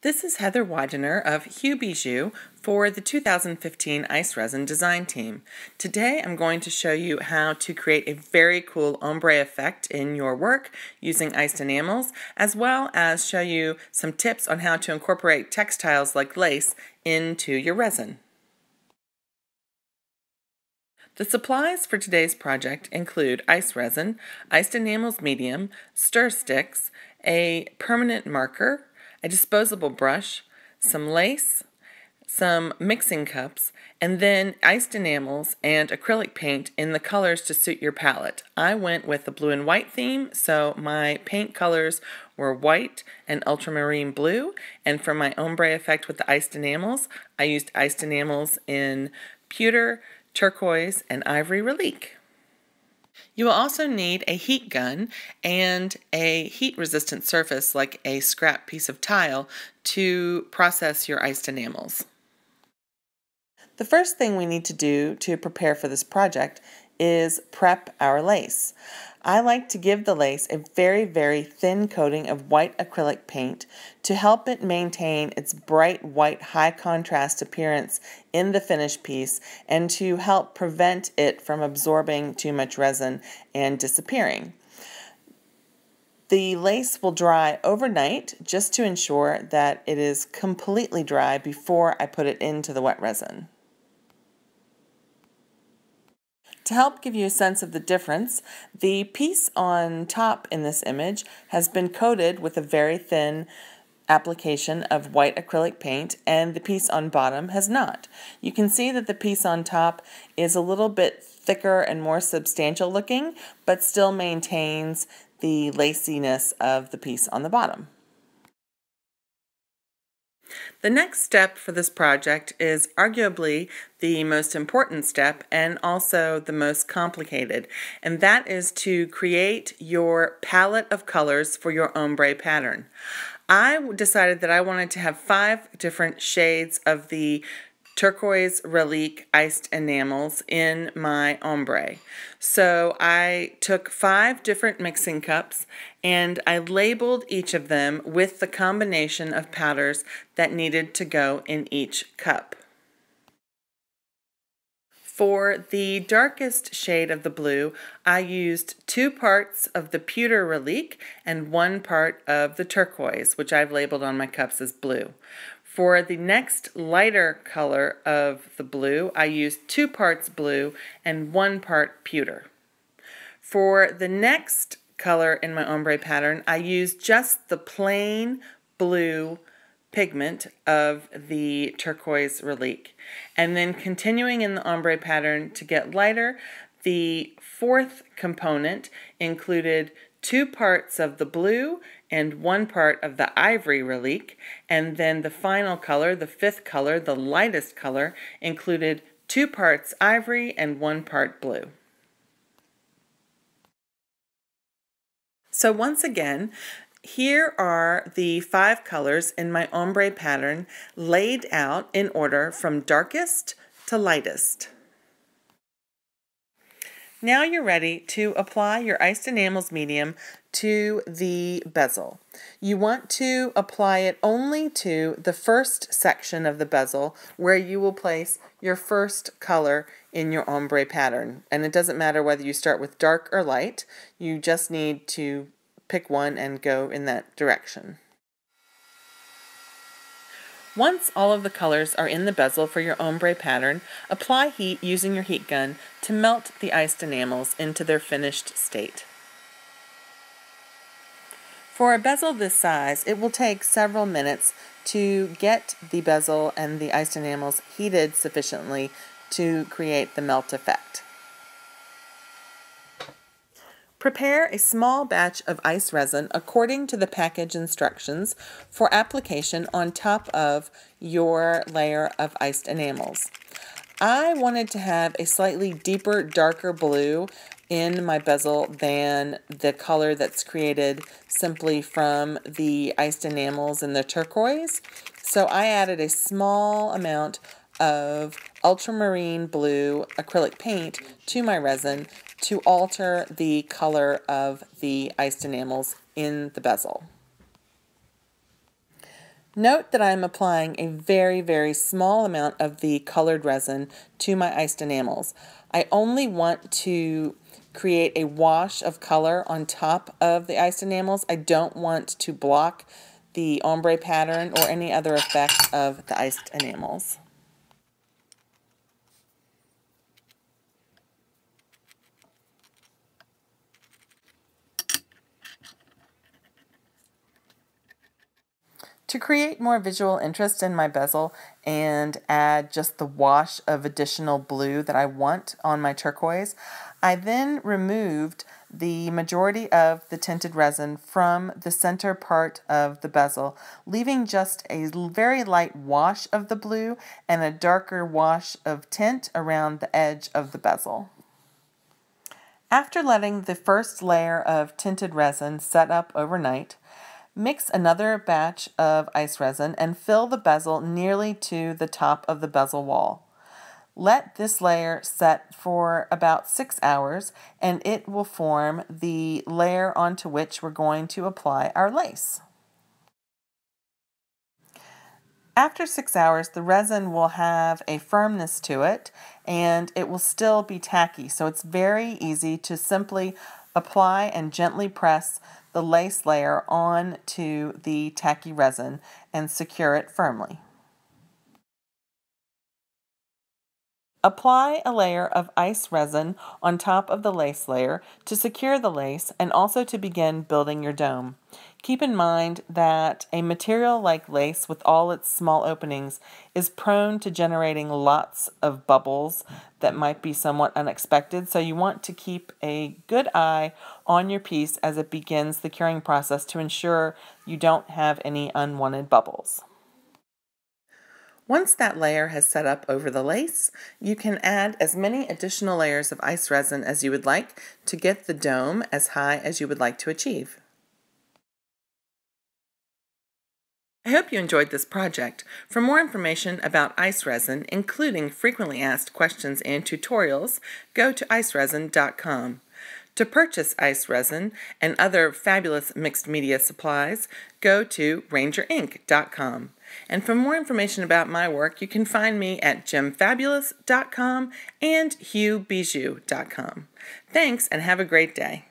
This is Heather Widener of Hue Bijou for the 2015 ICEResin design team. Today I'm going to show you how to create a very cool ombre effect in your work using iced enamels, as well as show you some tips on how to incorporate textiles like lace into your resin. The supplies for today's project include ICEResin, iced enamels medium, stir sticks, a permanent marker, a disposable brush, some lace, some mixing cups, and then iced enamels and acrylic paint in the colors to suit your palette. I went with the blue and white theme, so my paint colors were white and ultramarine blue, and for my ombre effect with the iced enamels, I used iced enamels in pewter, turquoise, and ivory relique. You will also need a heat gun and a heat-resistant surface like a scrap piece of tile to process your iced enamels. The first thing we need to do to prepare for this project is prep our lace. I like to give the lace a very thin coating of white acrylic paint to help it maintain its bright white high contrast appearance in the finished piece and to help prevent it from absorbing too much resin and disappearing. The lace will dry overnight just to ensure that it is completely dry before I put it into the wet resin. To help give you a sense of the difference, the piece on top in this image has been coated with a very thin application of white acrylic paint, and the piece on bottom has not. You can see that the piece on top is a little bit thicker and more substantial looking, but still maintains the laciness of the piece on the bottom. The next step for this project is arguably the most important step and also the most complicated, and that is to create your palette of colors for your ombre pattern. I decided that I wanted to have 5 different shades of the turquoise relique iced enamels in my ombre. So I took 5 different mixing cups and I labeled each of them with the combination of powders that needed to go in each cup. For the darkest shade of the blue, I used 2 parts of the pewter relique and 1 part of the turquoise, which I've labeled on my cups as blue. For the next lighter color of the blue, I used 2 parts blue and 1 part pewter. For the next color in my ombre pattern, I used just the plain blue pigment of the turquoise relique. And then continuing in the ombre pattern to get lighter, the 4th component included 2 parts of the blue and 1 part of the ivory relique, and then the final color, the 5th color, the lightest color, included 2 parts ivory and 1 part blue. So once again, here are the 5 colors in my ombre pattern laid out in order from darkest to lightest. Now you're ready to apply your iced enamels medium to the bezel. You want to apply it only to the first section of the bezel where you will place your first color in your ombre pattern. And it doesn't matter whether you start with dark or light, you just need to pick one and go in that direction. Once all of the colors are in the bezel for your ombre pattern, apply heat using your heat gun to melt the iced enamels into their finished state. For a bezel this size, it will take several minutes to get the bezel and the iced enamels heated sufficiently to create the melt effect. Prepare a small batch of ICEResin according to the package instructions for application on top of your layer of iced enamels. I wanted to have a slightly deeper, darker blue in my bezel than the color that's created simply from the iced enamels and the turquoise. So I added a small amount of ultramarine blue acrylic paint to my resin to alter the color of the iced enamels in the bezel. Note that I'm applying a very, very small amount of the colored resin to my iced enamels. I only want to create a wash of color on top of the iced enamels. I don't want to block the ombre pattern or any other effect of the iced enamels. To create more visual interest in my bezel and add just the wash of additional blue that I want on my turquoise, I then removed the majority of the tinted resin from the center part of the bezel, leaving just a very light wash of the blue and a darker wash of tint around the edge of the bezel. After letting the first layer of tinted resin set up overnight, mix another batch of ICEResin and fill the bezel nearly to the top of the bezel wall. Let this layer set for about 6 hours and it will form the layer onto which we're going to apply our lace. After 6 hours, the resin will have a firmness to it and it will still be tacky, so it's very easy to simply apply and gently press the lace layer onto the tacky resin and secure it firmly. Apply a layer of ICEResin on top of the lace layer to secure the lace and also to begin building your dome. Keep in mind that a material like lace with all its small openings is prone to generating lots of bubbles that might be somewhat unexpected, so you want to keep a good eye on your piece as it begins the curing process to ensure you don't have any unwanted bubbles. Once that layer has set up over the lace, you can add as many additional layers of ICEResin as you would like to get the dome as high as you would like to achieve. I hope you enjoyed this project. For more information about ICEResin, including frequently asked questions and tutorials, go to ICEResin.com. To purchase ICEResin and other fabulous mixed media supplies, go to RangerInc.com. And for more information about my work, you can find me at gemfabulous.com and hughbijou.com. Thanks and have a great day.